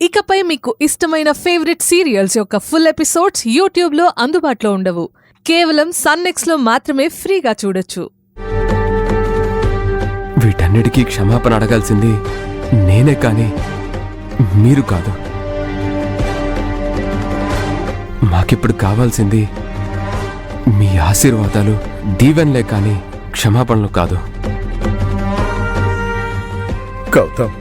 ఇకపై మీకు ఇష్టమైన ఫేవరెట్ సీరియల్స్ యొక్క ఫుల్ ఎపిసోడ్స్ యూట్యూబ్లో అందుబాటులో ఉండవు. కేవలం సన్నెక్స్లో మాత్రమే ఫ్రీగా చూడొచ్చు. వీటన్నిటికీ క్షమాపణ అడగాల్సింది నేనే కానీ మీరు కాదు. మాకిప్పుడు కావాల్సింది మీ ఆశీర్వాదాలు, దీవెనలే కానీ క్షమాపణలు కాదు. గౌతమ్,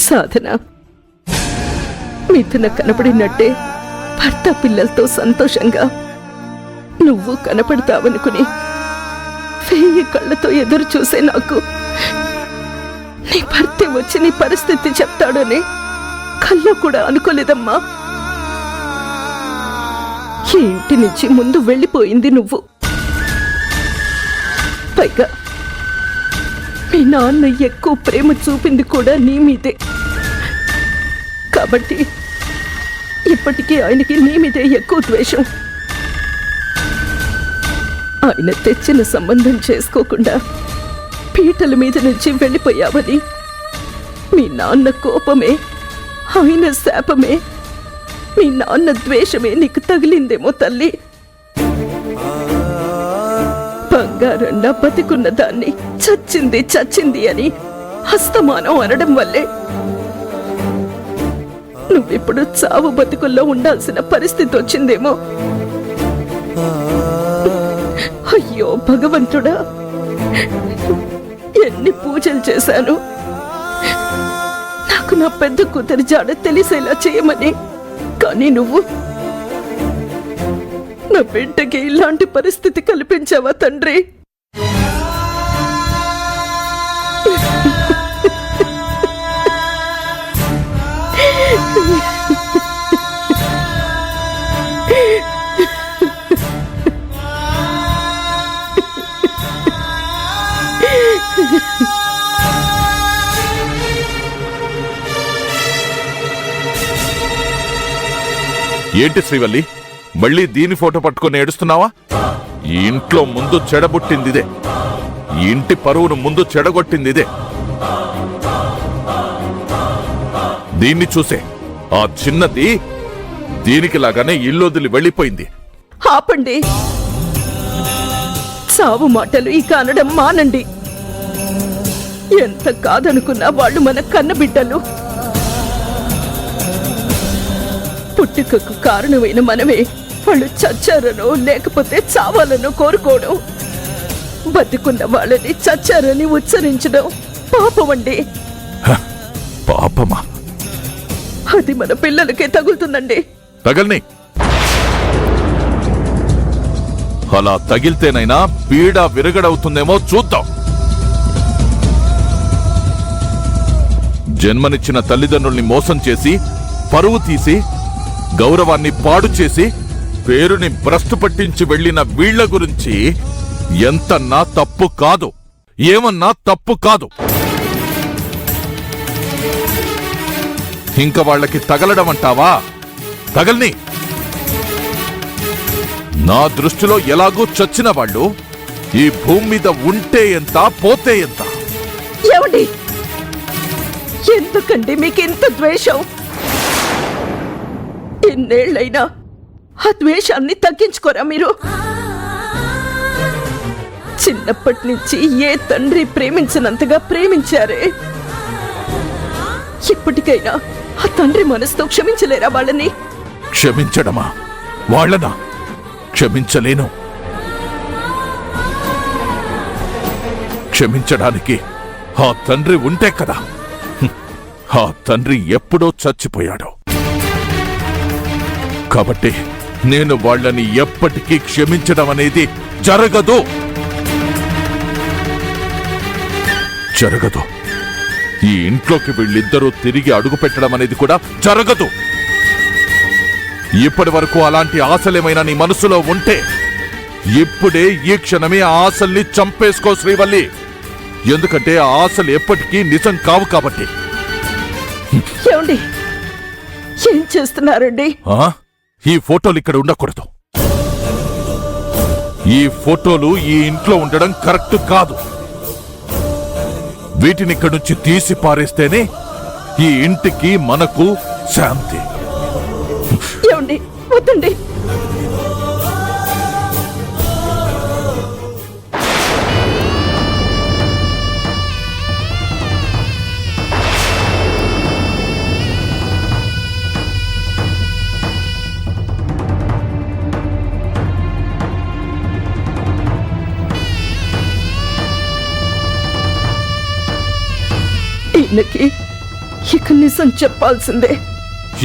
సాధన, మిథున కనపడినట్టే భర్త పిల్లలతో సంతోషంగా నువ్వు కనపడతావనుకుని 1000 కళ్ళతో ఎదురు చూసే నాకు నీ భర్తే వచ్చి నీ పరిస్థితి చెప్తాడని కల్లో కూడా అనుకోలేదమ్మా. ఈ ఇంటి నుంచి ముందు వెళ్ళిపోయింది నువ్వు. పైగా మీ నాన్న ఎక్కువ ప్రేమ చూపింది కూడా నీ మీదే. కాబట్టి ఇప్పటికీ ఆయనకి నీ మీదే ఎక్కువ ద్వేషం. ఆయన తెచ్చిన సంబంధం చేసుకోకుండా పీటల మీద నుంచి వెళ్ళిపోయావని మీ నాన్న కోపమే, ఆయన శాపమే, మీ నాన్న ద్వేషమే నీకు తగిలిందేమో తల్లి. బంగారంలా బతికున్న దాన్ని చచ్చింది చచ్చింది అని హస్తమానం అనడం వల్లే నువ్విప్పుడు చావు బతుకుల్లో ఉండాల్సిన పరిస్థితి వచ్చిందేమో. అయ్యో భగవంతుడా, ఎన్ని పూజలు చేశాను నాకు నా పెద్ద కూతురి జాడ తెలిసేలా చేయమని. కానీ నువ్వు నా బిడ్డకి ఇలాంటి పరిస్థితి కల్పించావా తండ్రి? ఏంటి శ్రీవల్లి, మళ్ళీ దీని ఫోటో పట్టుకుని ఏడుస్తున్నావా? ఈ ఇంట్లో ముందు చెడబుట్టిందిదే, ఈ ఇంటి పరువును ముందు చెడగొట్టిందిదే. దీన్ని చూసే ఆ చిన్నది దీనికి లాగానే ఇల్లొదిలి వెళ్ళిపోయింది. ఆపండి, సావు మాటలు ఇక అనడం మానండి. ఎంత కాదనుకున్నా వాళ్ళు మన కన్నబిడ్డలు. పుట్టుకకు కారణమైన మనమే వాళ్ళు చచ్చారనో లేకపోతే చావాలనో కోరుకోవడం, బతికున్న వాళ్ళని చచ్చారని ఉచ్చరించడం పాపమండి. పాపమా? అది మన పిల్లలకే తగులుతుందండి. తగల్ని. అలా తగిలితేనైనా పీడ విరగడవుతుందేమో చూద్దాం. జన్మనిచ్చిన తల్లిదండ్రుల్ని మోసం చేసి, పరువు తీసి, గౌరవాన్ని పాడు చేసి, పేరుని భ్రష్టు పట్టించి వెళ్లిన వీళ్ల గురించి ఎంతన్నా తప్పు కాదు, ఏమన్నా తప్పు కాదు. ఇంక వాళ్ళకి తగలడం అంటావా? తగల్ని. నా దృష్టిలో ఎలాగూ చచ్చిన వాళ్ళు ఈ భూమి మీద ఉంటే ఎంత, పోతే ఎంత? ఏమండి, ఎందుకండి మీకింత ద్వేషం? ఎన్నేళ్లైనా ఆ ద్వేషాన్ని తగ్గించుకోరా మీరు? చిన్నప్పటి నుంచి ఏ తండ్రి ప్రేమించినంతగా ప్రేమించారే, ఇప్పటికైనా ఆ తండ్రి మనసుతో క్షమించలేరా వాళ్ళని? క్షమించడమా? వాళ్ళనా? క్షమించలేను. క్షమించడానికి ఆ తండ్రి ఉంటే కదా. ఆ తండ్రి ఎప్పుడో చచ్చిపోయాడు. కాబట్టి నేను వాళ్ళని ఎప్పటికీ క్షమించడం అనేది జరగదు. జరగదు. ఈ ఇంట్లోకి వీళ్ళిద్దరూ తిరిగి అడుగు పెట్టడం అనేది కూడా జరగదు. ఇప్పటి వరకు అలాంటి ఆశలేమైనా నీ మనసులో ఉంటే ఇప్పుడే ఈ క్షణమే ఆ ఆశల్ని చంపేసుకో శ్రీవల్లి. ఎందుకంటే ఆ ఆశలు ఎప్పటికీ నిజం కావు కాబట్టి. ఏమండి, ఏం చేస్తున్నారండి? ఈ ఫోటోలు ఇక్కడ ఉండకూడదు. ఈ ఫోటోలు ఈ ఇంట్లో ఉండడం కరెక్ట్ కాదు. వీటిని ఇక్కడి నుంచి తీసి పారేస్తేనే ఈ ఇంటికి మనకు శాంతి. ఏమండి, వద్దండి. ఈయనకి ఇక నిజం చెప్పాల్సిందే.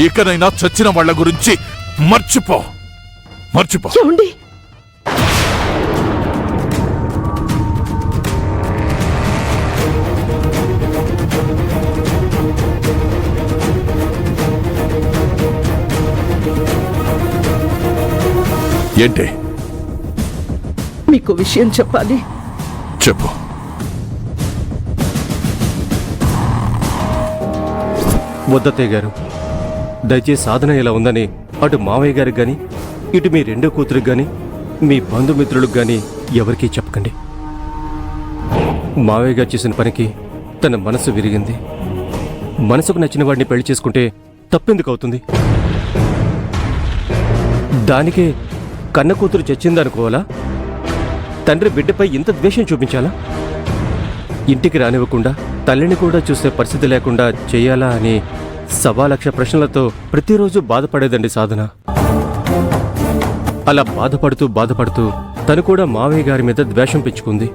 ఇకనైనా చచ్చిన వాళ్ళ గురించి మర్చిపో. ఏమండి, ఏంటి? మీకు విషయం చెప్పాలి. చెప్పు. వద్దత్తయ్య గారు, దయచేసి సాధన ఎలా ఉందని అటు మావయ్య గారికి గాని, ఇటు మీ రెండో కూతురికి గాని, మీ బంధుమిత్రులకు గాని ఎవరికీ చెప్పకండి. మావయ్య గారు చేసిన పనికి తన మనసు విరిగింది. మనసుకు నచ్చిన వాడిని పెళ్లి చేసుకుంటే తప్పెందుకు అవుతుంది? దానికే కన్న కూతురు చచ్చిందనుకోవాలా? తండ్రి బిడ్డపై ఇంత ద్వేషం చూపించాలా? ఇంటికి రానివ్వకుండా తల్లిని కూడా చూసే పరిస్థితి లేకుండా చేయాలా అని 1,00,000 ప్రశ్నలతో ప్రతిరోజు బాధపడేదండి సాధన. అలా బాధపడుతూ తను కూడా మావయ్య గారి మీద ద్వేషం పెంచుకుంది.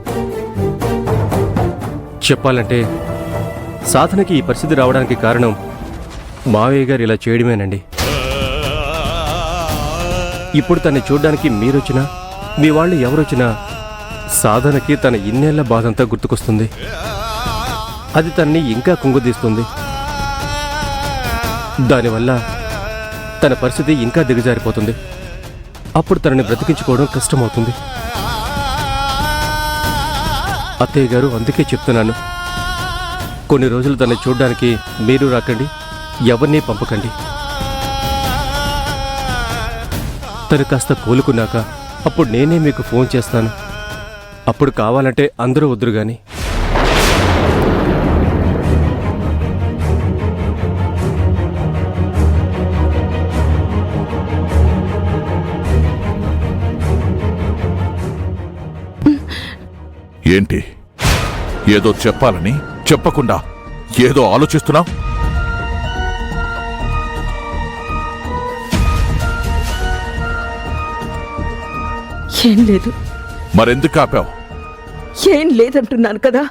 చెప్పాలంటే సాధనకి ఈ పరిస్థితి రావడానికి కారణం మావయ్య గారు ఇలా చేయడమేనండి. ఇప్పుడు తన్ని చూడ్డానికి మీరొచ్చినా, మీ వాళ్ళు ఎవరొచ్చినా సాధనకి తన ఇన్నేళ్ల బాధంతా గుర్తుకొస్తుంది. అది తనని ఇంకా కుంగదీస్తుంది. దానివల్ల తన పరిస్థితి ఇంకా దిగజారిపోతుంది. అప్పుడు తనని బ్రతికించుకోవడం కష్టమవుతుంది. అత్తయ్య గారు, అందుకే చెప్తున్నాను, కొన్ని రోజులు తనని చూడ్డానికి మీరు రాకండి, ఎవరినీ పంపకండి. తను కాస్త కోలుకున్నాక అప్పుడు నేనే మీకు ఫోన్ చేస్తాను. అప్పుడు కావాలంటే అందరూ వద్దురు గాని. ఏంటి? ఏదో చెప్పాలని చెప్పకుండా ఏదో ఆలోచిస్తున్నావు? ఏం లేదు. మరెందుకు ఆపావు? ఏం లేదంటున్నాను కదా.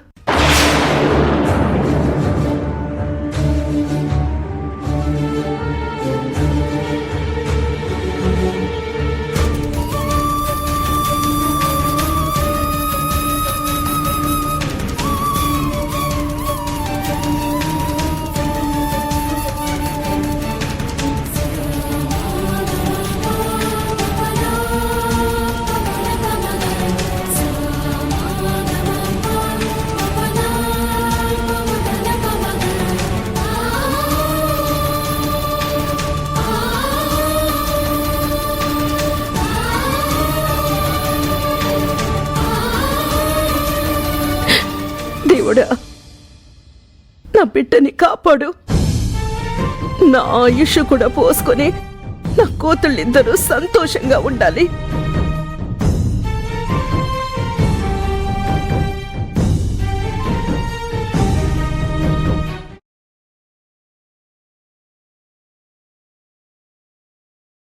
దేవుడా, నా బిడ్డని కాపాడు. నా ఆయుష్ కూడా పోసుకొని నా కూతుళ్ళిద్దరూ సంతోషంగా ఉండాలి.